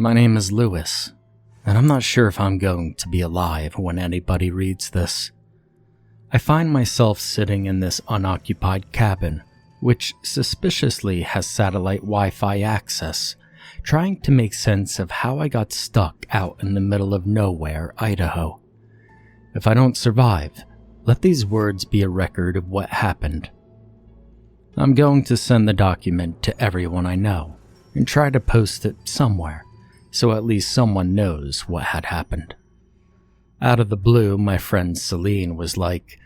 My name is Lewis, and I'm not sure if I'm going to be alive when anybody reads this. I find myself sitting in this unoccupied cabin, which suspiciously has satellite Wi-Fi access, trying to make sense of how I got stuck out in the middle of nowhere, Idaho. If I don't survive, let these words be a record of what happened. I'm going to send the document to everyone I know and try to post it somewhere, so at least someone knows what had happened. Out of the blue, my friend Celine was like,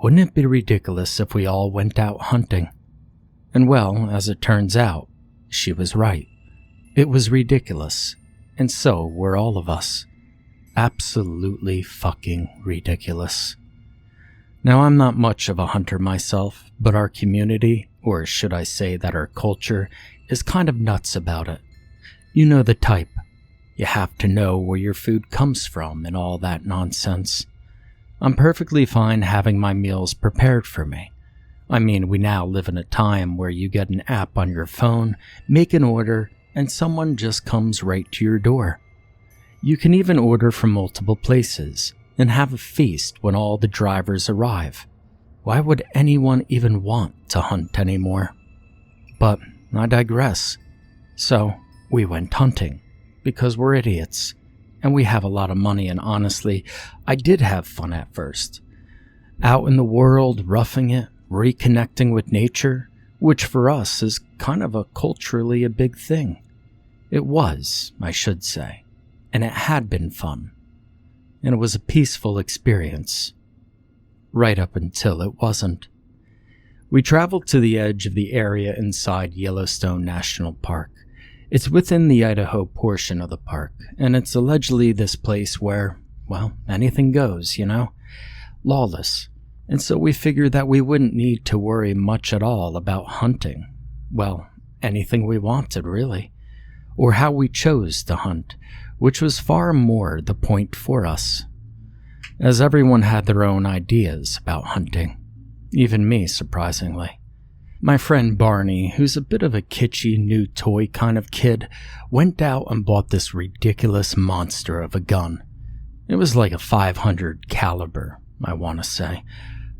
"Wouldn't it be ridiculous if we all went out hunting?" And well, as it turns out, she was right. It was ridiculous, and so were all of us. Absolutely fucking ridiculous. Now, I'm not much of a hunter myself, but our community, or should I say that our culture, is kind of nuts about it. You know the type. You have to know where your food comes from and all that nonsense. I'm perfectly fine having my meals prepared for me. I mean, we now live in a time where you get an app on your phone, make an order, and someone just comes right to your door. You can even order from multiple places and have a feast when all the drivers arrive. Why would anyone even want to hunt anymore? But I digress. So, we went hunting, because we're idiots, and we have a lot of money, and honestly, I did have fun at first. Out in the world, roughing it, reconnecting with nature, which for us is kind of culturally a big thing. It was, I should say, and it had been fun. And it was a peaceful experience. Right up until it wasn't. We traveled to the edge of the area inside Yellowstone National Park. It's within the Idaho portion of the park, and it's allegedly this place where, well, anything goes, you know? Lawless. And so we figured that we wouldn't need to worry much at all about hunting. Well, anything we wanted, really. Or how we chose to hunt, which was far more the point for us. As everyone had their own ideas about hunting. Even me, surprisingly. My friend Barney, who's a bit of a kitschy new toy kind of kid, went out and bought this ridiculous monster of a gun. It was like a .500 caliber, I want to say.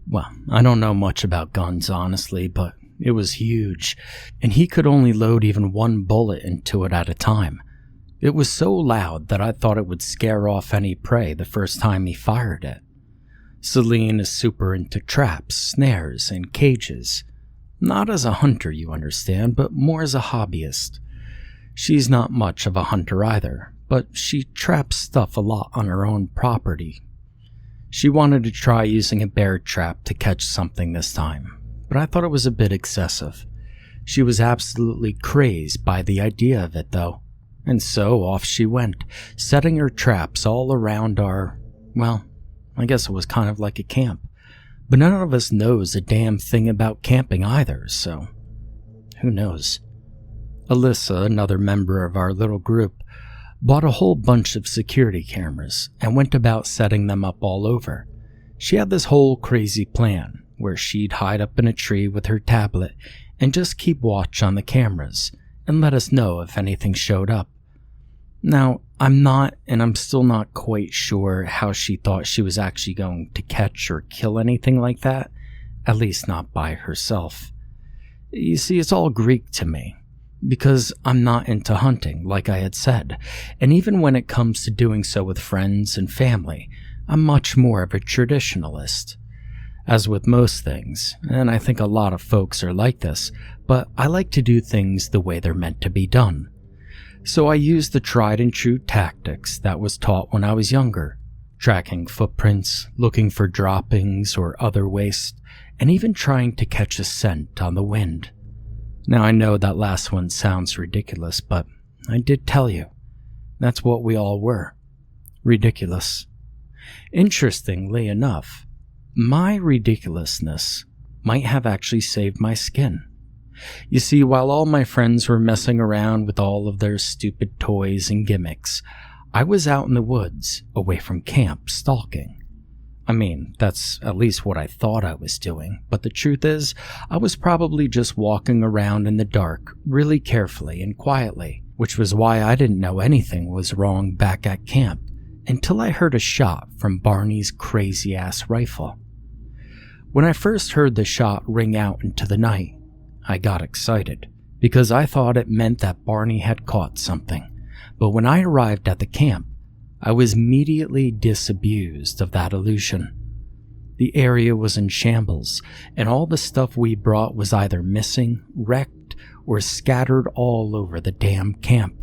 Well, I don't know much about guns, honestly, but it was huge, and he could only load even one bullet into it at a time. It was so loud that I thought it would scare off any prey the first time he fired it. Celine is super into traps, snares, and cages. Not as a hunter, you understand, but more as a hobbyist. She's not much of a hunter either, but she traps stuff a lot on her own property. She wanted to try using a bear trap to catch something this time, but I thought it was a bit excessive. She was absolutely crazed by the idea of it, though, and so off she went, setting her traps all around our, well, I guess it was kind of like a camp. But none of us knows a damn thing about camping either, so who knows? Alyssa, another member of our little group, bought a whole bunch of security cameras and went about setting them up all over. She had this whole crazy plan where she'd hide up in a tree with her tablet and just keep watch on the cameras and let us know if anything showed up. Now, I'm still not quite sure how she thought she was actually going to catch or kill anything like that, at least not by herself. You see, it's all Greek to me, because I'm not into hunting, like I had said, and even when it comes to doing so with friends and family, I'm much more of a traditionalist. As with most things, and I think a lot of folks are like this, but I like to do things the way they're meant to be done. So I used the tried and true tactics that was taught when I was younger, tracking footprints, looking for droppings or other waste, and even trying to catch a scent on the wind. Now I know that last one sounds ridiculous, but I did tell you, that's what we all were. Ridiculous. Interestingly enough, my ridiculousness might have actually saved my skin. You see, while all my friends were messing around with all of their stupid toys and gimmicks, I was out in the woods, away from camp, stalking. I mean, that's at least what I thought I was doing, but the truth is, I was probably just walking around in the dark, really carefully and quietly, which was why I didn't know anything was wrong back at camp until I heard a shot from Barney's crazy-ass rifle. When I first heard the shot ring out into the night, I got excited because I thought it meant that Barney had caught something, but when I arrived at the camp, I was immediately disabused of that illusion. The area was in shambles, and all the stuff we brought was either missing, wrecked, or scattered all over the damn camp.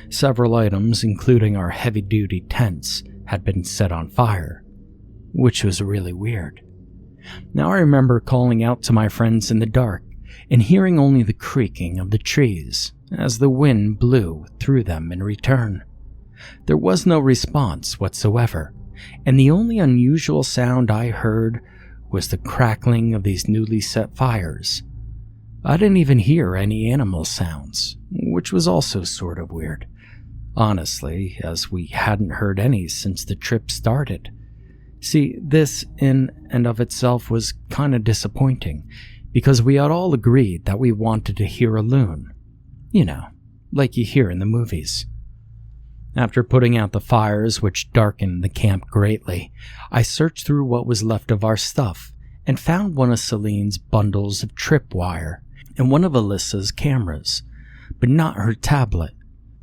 Several items, including our heavy-duty tents, had been set on fire, which was really weird. Now I remember calling out to my friends in the dark and hearing only the creaking of the trees as the wind blew through them in return. There was no response whatsoever, and the only unusual sound I heard was the crackling of these newly set fires. I didn't even hear any animal sounds, which was also sort of weird, honestly, as we hadn't heard any since the trip started. See, this in and of itself was kind of disappointing, because we had all agreed that we wanted to hear a loon. You know, like you hear in the movies. After putting out the fires, which darkened the camp greatly, I searched through what was left of our stuff and found one of Celine's bundles of tripwire and one of Alyssa's cameras, but not her tablet,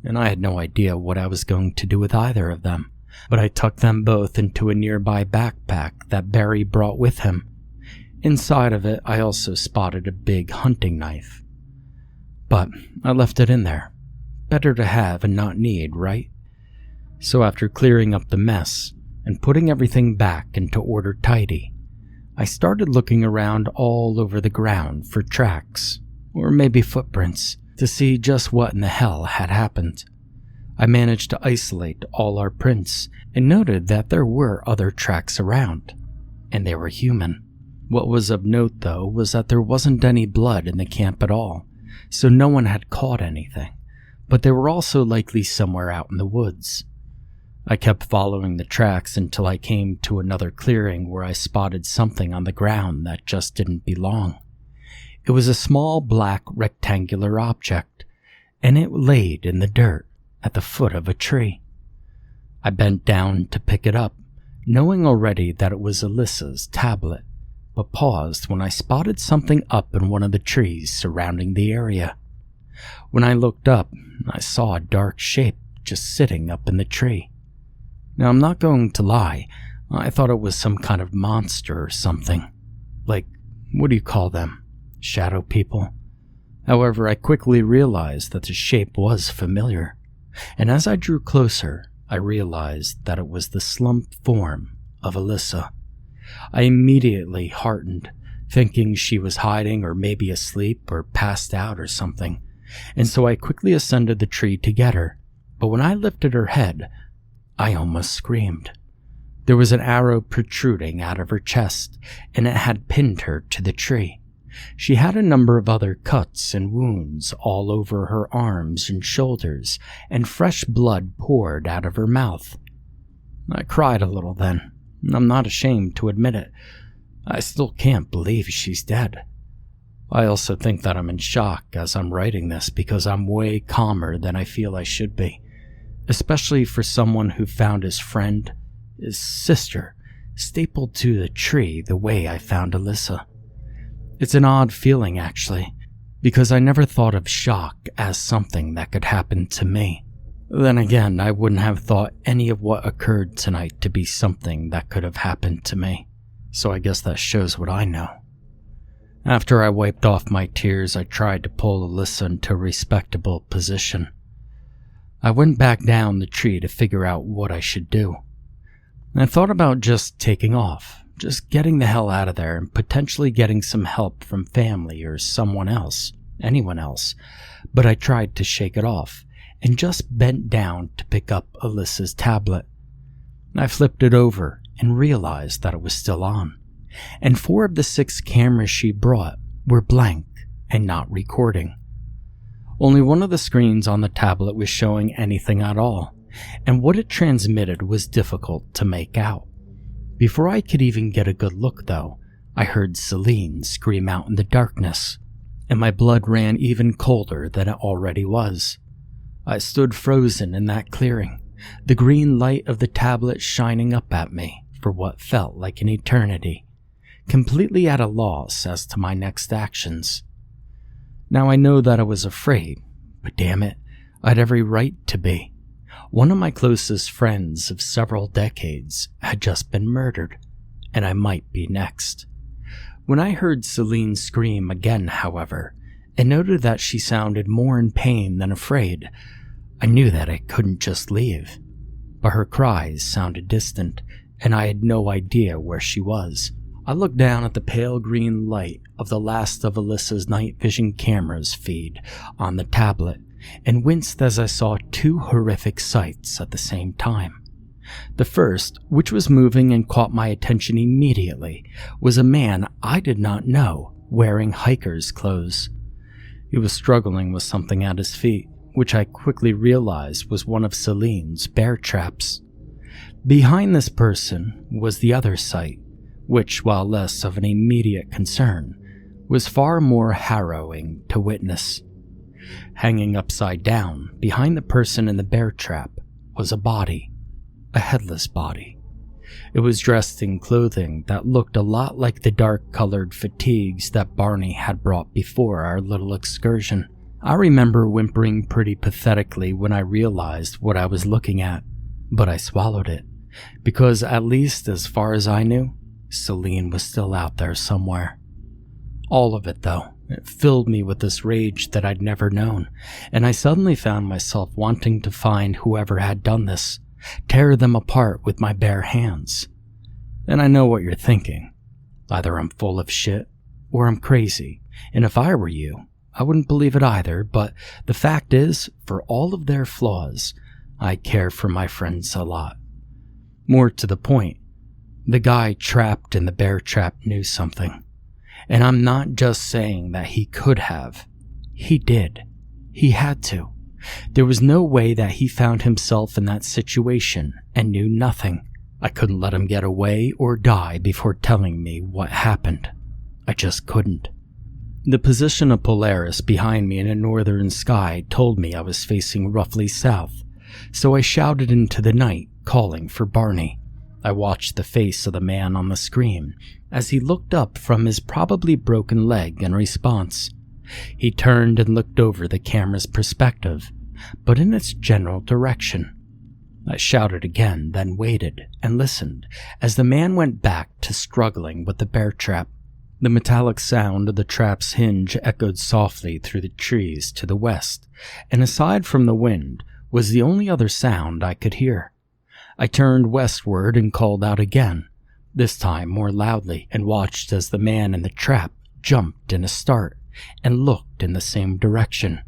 and I had no idea what I was going to do with either of them, but I tucked them both into a nearby backpack that Barry brought with him. Inside of it, I also spotted a big hunting knife. But I left it in there. Better to have and not need, right? So after clearing up the mess and putting everything back into order tidy, I started looking around all over the ground for tracks, or maybe footprints, to see just what in the hell had happened. I managed to isolate all our prints and noted that there were other tracks around, and they were human. What was of note, though, was that there wasn't any blood in the camp at all, so no one had caught anything, but they were also likely somewhere out in the woods. I kept following the tracks until I came to another clearing where I spotted something on the ground that just didn't belong. It was a small black rectangular object, and it laid in the dirt at the foot of a tree. I bent down to pick it up, knowing already that it was Alyssa's tablet, but paused when I spotted something up in one of the trees surrounding the area. When I looked up, I saw a dark shape just sitting up in the tree. Now, I'm not going to lie, I thought it was some kind of monster or something. Like, what do you call them? Shadow people? However, I quickly realized that the shape was familiar, and as I drew closer, I realized that it was the slumped form of Alyssa. I immediately heartened, thinking she was hiding or maybe asleep or passed out or something, and so I quickly ascended the tree to get her, but when I lifted her head, I almost screamed. There was an arrow protruding out of her chest, and it had pinned her to the tree. She had a number of other cuts and wounds all over her arms and shoulders, and fresh blood poured out of her mouth. I cried a little then. I'm not ashamed to admit it. I still can't believe she's dead. I also think that I'm in shock as I'm writing this because I'm way calmer than I feel I should be, especially for someone who found his friend, his sister, stapled to the tree the way I found Alyssa. It's an odd feeling, actually, because I never thought of shock as something that could happen to me. Then again, I wouldn't have thought any of what occurred tonight to be something that could have happened to me, so I guess that shows what I know. After I wiped off my tears, I tried to pull Alyssa into a respectable position. I went back down the tree to figure out what I should do. I thought about just taking off, just getting the hell out of there and potentially getting some help from family or someone else, anyone else, but I tried to shake it off and just bent down to pick up Alyssa's tablet. I flipped it over and realized that it was still on, and 4 of the 6 cameras she brought were blank and not recording. Only one of the screens on the tablet was showing anything at all, and what it transmitted was difficult to make out. Before I could even get a good look, though, I heard Celine scream out in the darkness, and my blood ran even colder than it already was. I stood frozen in that clearing, the green light of the tablet shining up at me for what felt like an eternity, completely at a loss as to my next actions. Now I know that I was afraid, but damn it, I'd every right to be. One of my closest friends of several decades had just been murdered, and I might be next. When I heard Celine scream again, however, and noted that she sounded more in pain than afraid, I knew that I couldn't just leave. But her cries sounded distant, and I had no idea where she was. I looked down at the pale green light of the last of Alyssa's night vision camera's feed on the tablet, and winced as I saw two horrific sights at the same time. The first, which was moving and caught my attention immediately, was a man I did not know, wearing hiker's clothes. He was struggling with something at his feet, which I quickly realized was one of Celine's bear traps. Behind this person was the other sight, which, while less of an immediate concern, was far more harrowing to witness. Hanging upside down, behind the person in the bear trap, was a body, a headless body. It was dressed in clothing that looked a lot like the dark-colored fatigues that Barney had brought before our little excursion. I remember whimpering pretty pathetically when I realized what I was looking at, but I swallowed it, because at least as far as I knew, Celine was still out there somewhere. All of it, though, it filled me with this rage that I'd never known, and I suddenly found myself wanting to find whoever had done this, tear them apart with my bare hands. And I know what you're thinking. Either I'm full of shit, or I'm crazy, and if I were you, I wouldn't believe it either, but the fact is, for all of their flaws, I care for my friends a lot. More to the point, the guy trapped in the bear trap knew something. And I'm not just saying that he could have. He did. He had to. There was no way that he found himself in that situation and knew nothing. I couldn't let him get away or die before telling me what happened. I just couldn't. The position of Polaris behind me in a northern sky told me I was facing roughly south, so I shouted into the night, calling for Barney. I watched the face of the man on the screen as he looked up from his probably broken leg in response. He turned and looked over the camera's perspective, but in its general direction. I shouted again, then waited and listened as the man went back to struggling with the bear trap. The metallic sound of the trap's hinge echoed softly through the trees to the west, and aside from the wind, was the only other sound I could hear. I turned westward and called out again, this time more loudly, and watched as the man in the trap jumped in a start and looked in the same direction.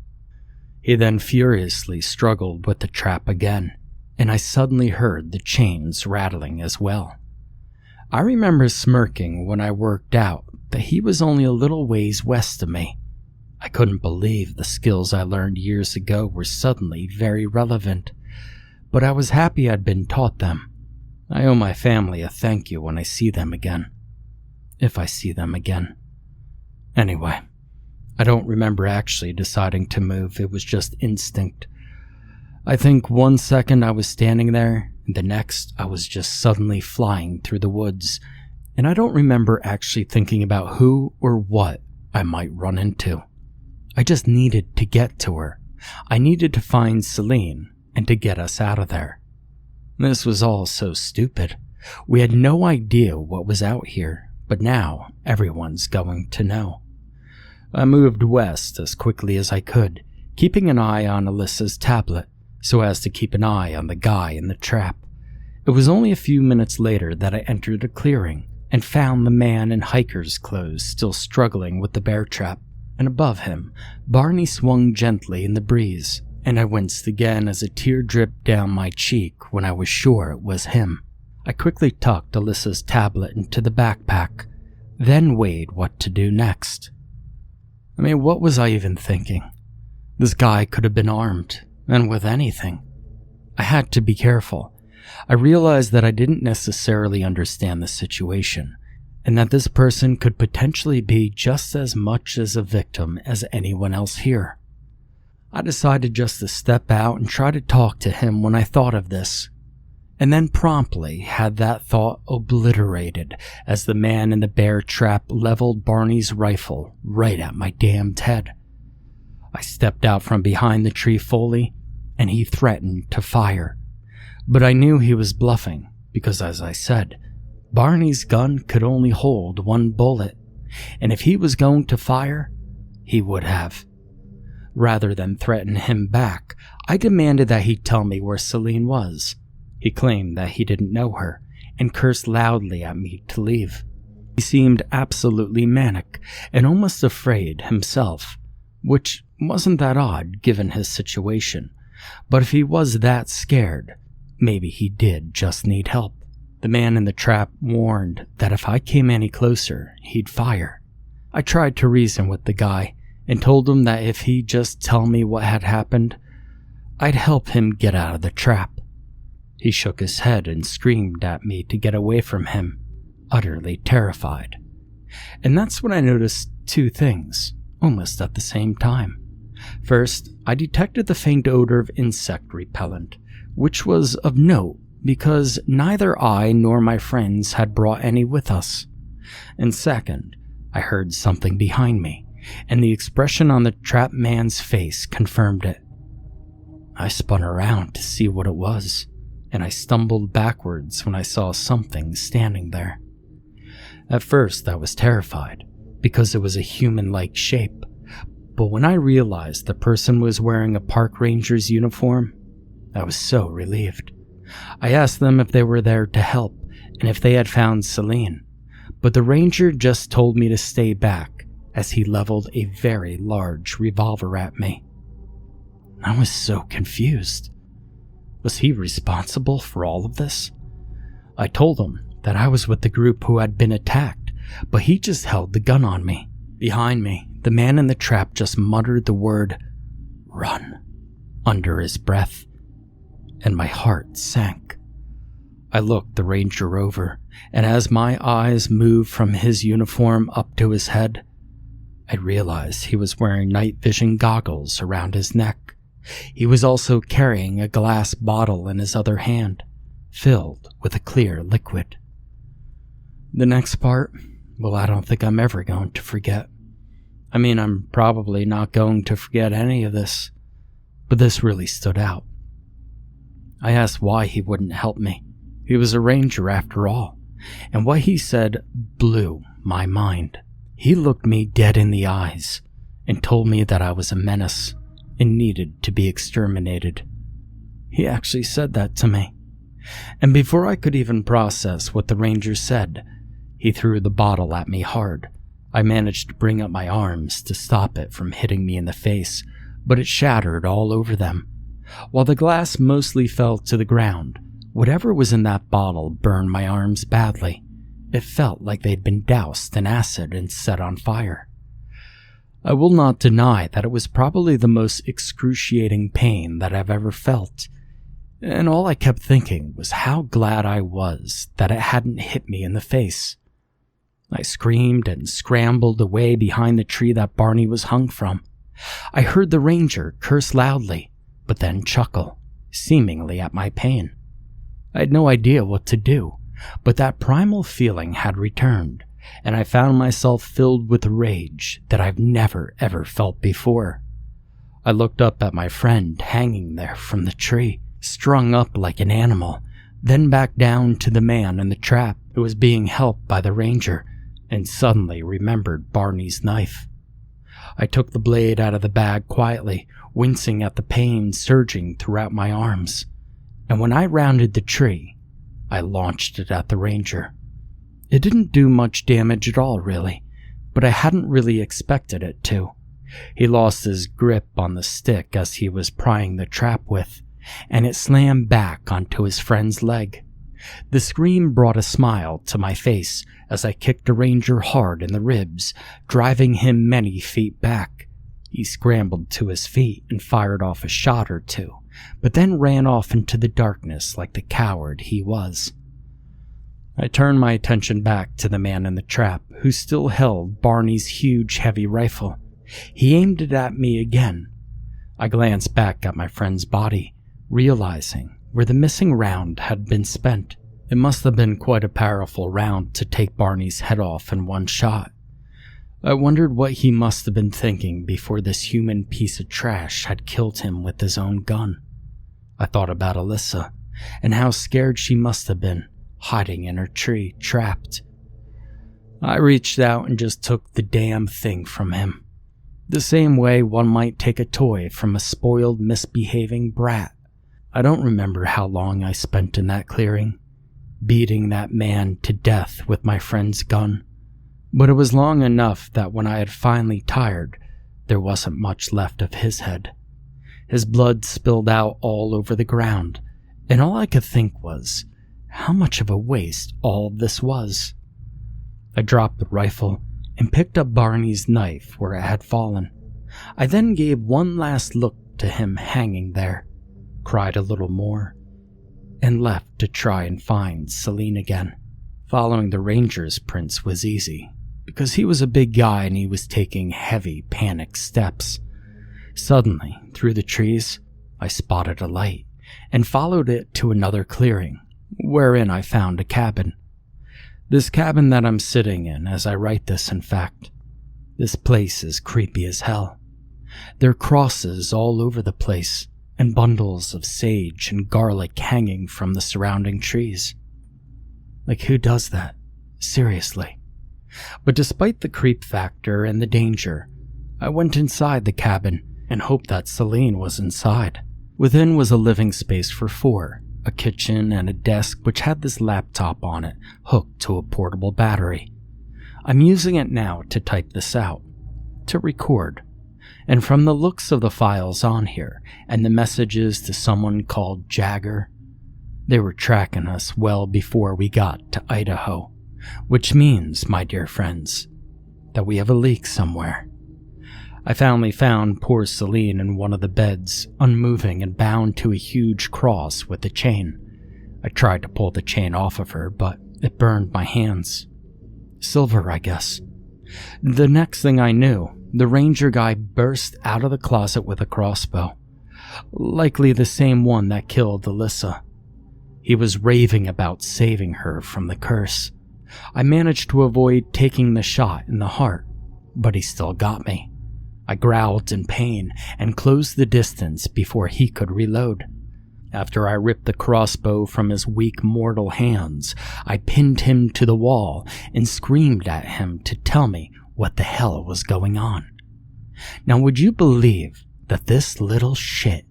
He then furiously struggled with the trap again, and I suddenly heard the chains rattling as well. I remember smirking when I worked out that he was only a little ways west of me. I couldn't believe the skills I learned years ago were suddenly very relevant, but I was happy I'd been taught them. I owe my family a thank you when I see them again. If I see them again. Anyway, I don't remember actually deciding to move, it was just instinct. I think 1 second I was standing there, and the next I was just suddenly flying through the woods, and I don't remember actually thinking about who or what I might run into. I just needed to get to her. I needed to find Celine and to get us out of there. This was all so stupid. We had no idea what was out here, but now everyone's going to know. I moved west as quickly as I could, keeping an eye on Alyssa's tablet, so as to keep an eye on the guy in the trap. It was only a few minutes later that I entered a clearing and found the man in hiker's clothes still struggling with the bear trap, and above him, Barney swung gently in the breeze, and I winced again as a tear dripped down my cheek when I was sure it was him. I quickly tucked Alyssa's tablet into the backpack, then weighed what to do next. What was I even thinking? This guy could have been armed, and with anything. I had to be careful. I realized that I didn't necessarily understand the situation, and that this person could potentially be just as much as a victim as anyone else here. I decided just to step out and try to talk to him when I thought of this, and then promptly had that thought obliterated as the man in the bear trap leveled Barney's rifle right at my damned head. I stepped out from behind the tree fully, and he threatened to fire. But I knew he was bluffing because, as I said, Barney's gun could only hold one bullet, and if he was going to fire, he would have. Rather than threaten him back, I demanded that he tell me where Celine was. He claimed that he didn't know her and cursed loudly at me to leave. He seemed absolutely manic and almost afraid himself, which wasn't that odd given his situation. But if he was that scared, maybe he did just need help. The man in the trap warned that if I came any closer, he'd fire. I tried to reason with the guy and told him that if he'd just tell me what had happened, I'd help him get out of the trap. He shook his head and screamed at me to get away from him, utterly terrified. And that's when I noticed two things, almost at the same time. First, I detected the faint odor of insect repellent, which was of note because neither I nor my friends had brought any with us. And second, I heard something behind me, and the expression on the trap man's face confirmed it. I spun around to see what it was, and I stumbled backwards when I saw something standing there. At first, I was terrified because it was a human-like shape, but when I realized the person was wearing a park ranger's uniform, I was so relieved. I asked them if they were there to help and if they had found Celine, but the ranger just told me to stay back as he leveled a very large revolver at me. I was so confused. Was he responsible for all of this? I told him that I was with the group who had been attacked, but he just held the gun on me. Behind me, the man in the trap just muttered the word, "Run," under his breath, and my heart sank. I looked the ranger over, and as my eyes moved from his uniform up to his head, I realized he was wearing night vision goggles around his neck. He was also carrying a glass bottle in his other hand, filled with a clear liquid. The next part, well, I don't think I'm ever going to forget. I mean, I'm probably not going to forget any of this, but this really stood out. I asked why he wouldn't help me. He was a ranger after all, and what he said blew my mind. He looked me dead in the eyes and told me that I was a menace and needed to be exterminated. He actually said that to me. And before I could even process what the ranger said, he threw the bottle at me hard. I managed to bring up my arms to stop it from hitting me in the face, but it shattered all over them. While the glass mostly fell to the ground, whatever was in that bottle burned my arms badly. It felt like they'd been doused in acid and set on fire. I will not deny that it was probably the most excruciating pain that I've ever felt, and all I kept thinking was how glad I was that it hadn't hit me in the face. I screamed and scrambled away behind the tree that Barney was hung from. I heard the ranger curse loudly, but then chuckle, seemingly at my pain. I had no idea what to do, but that primal feeling had returned, and I found myself filled with rage that I've never ever felt before. I looked up at my friend hanging there from the tree, strung up like an animal, then back down to the man in the trap who was being helped by the ranger, and suddenly remembered Barney's knife. I took the blade out of the bag quietly, wincing at the pain surging throughout my arms, and when I rounded the tree, I launched it at the ranger. It didn't do much damage at all, really, but I hadn't really expected it to. He lost his grip on the stick as he was prying the trap with, and it slammed back onto his friend's leg. The scream brought a smile to my face as I kicked the ranger hard in the ribs, driving him many feet back. He scrambled to his feet and fired off a shot or two, but then ran off into the darkness like the coward he was. I turned my attention back to the man in the trap, who still held Barney's huge heavy rifle. He aimed it at me again. I glanced back at my friend's body, realizing where the missing round had been spent. It must have been quite a powerful round to take Barney's head off in one shot. I wondered what he must have been thinking before this human piece of trash had killed him with his own gun. I thought about Alyssa, and how scared she must have been, hiding in her tree, trapped. I reached out and just took the damn thing from him. The same way one might take a toy from a spoiled, misbehaving brat. I don't remember how long I spent in that clearing, beating that man to death with my friend's gun. But it was long enough that when I had finally tired, there wasn't much left of his head. His blood spilled out all over the ground, and all I could think was how much of a waste all of this was. I dropped the rifle and picked up Barney's knife where it had fallen. I then gave one last look to him hanging there, cried a little more, and left to try and find Celine again. Following the ranger's prints was easy, because he was a big guy and he was taking heavy, panicked steps. Suddenly, through the trees, I spotted a light and followed it to another clearing, wherein I found a cabin. This cabin that I'm sitting in as I write this, in fact. This place is creepy as hell. There are crosses all over the place, and bundles of sage and garlic hanging from the surrounding trees. Like, who does that? Seriously. But despite the creep factor and the danger, I went inside the cabin and hoped that Celine was inside. Within was a living space for 4, a kitchen and a desk which had this laptop on it, hooked to a portable battery. I'm using it now to type this out, to record. And from the looks of the files on here, and the messages to someone called Jagger, they were tracking us well before we got to Idaho. Which means, my dear friends, that we have a leak somewhere. I finally found poor Celine in one of the beds, unmoving and bound to a huge cross with a chain. I tried to pull the chain off of her, but it burned my hands. Silver, I guess. The next thing I knew, the ranger guy burst out of the closet with a crossbow. Likely the same one that killed Alyssa. He was raving about saving her from the curse. I managed to avoid taking the shot in the heart, but he still got me. I growled in pain and closed the distance before he could reload. After I ripped the crossbow from his weak mortal hands, I pinned him to the wall and screamed at him to tell me what the hell was going on. Now, would you believe that this little shit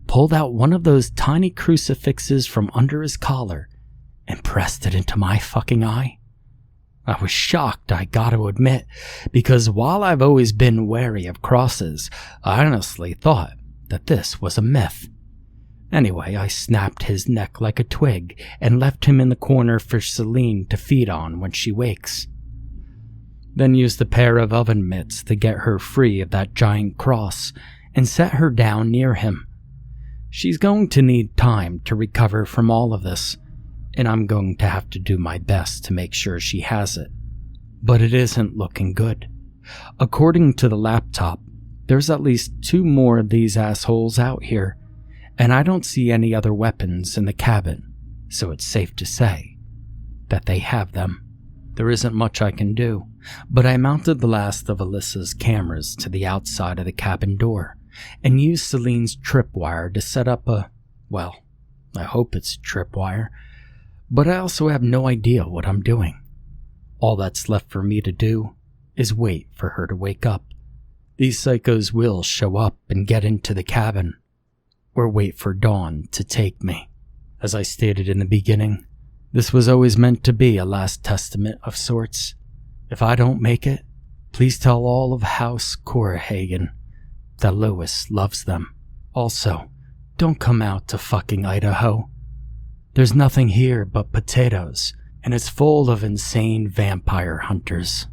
pulled out one of those tiny crucifixes from under his collar and pressed it into my fucking eye? I was shocked, I gotta admit, because while I've always been wary of crosses, I honestly thought that this was a myth. Anyway, I snapped his neck like a twig and left him in the corner for Celine to feed on when she wakes. Then used a pair of oven mitts to get her free of that giant cross and set her down near him. She's going to need time to recover from all of this, and I'm going to have to do my best to make sure she has it. But it isn't looking good. According to the laptop, there's at least 2 more of these assholes out here, and I don't see any other weapons in the cabin, so it's safe to say that they have them. There isn't much I can do, but I mounted the last of Alyssa's cameras to the outside of the cabin door and used Celine's tripwire to set up well, I hope it's tripwire, but I also have no idea what I'm doing. All that's left for me to do is wait for her to wake up. These psychos will show up and get into the cabin, or wait for dawn to take me. As I stated in the beginning, this was always meant to be a last testament of sorts. If I don't make it, please tell all of House Corahagen that Lois loves them. Also, don't come out to fucking Idaho. There's nothing here but potatoes, and it's full of insane vampire hunters.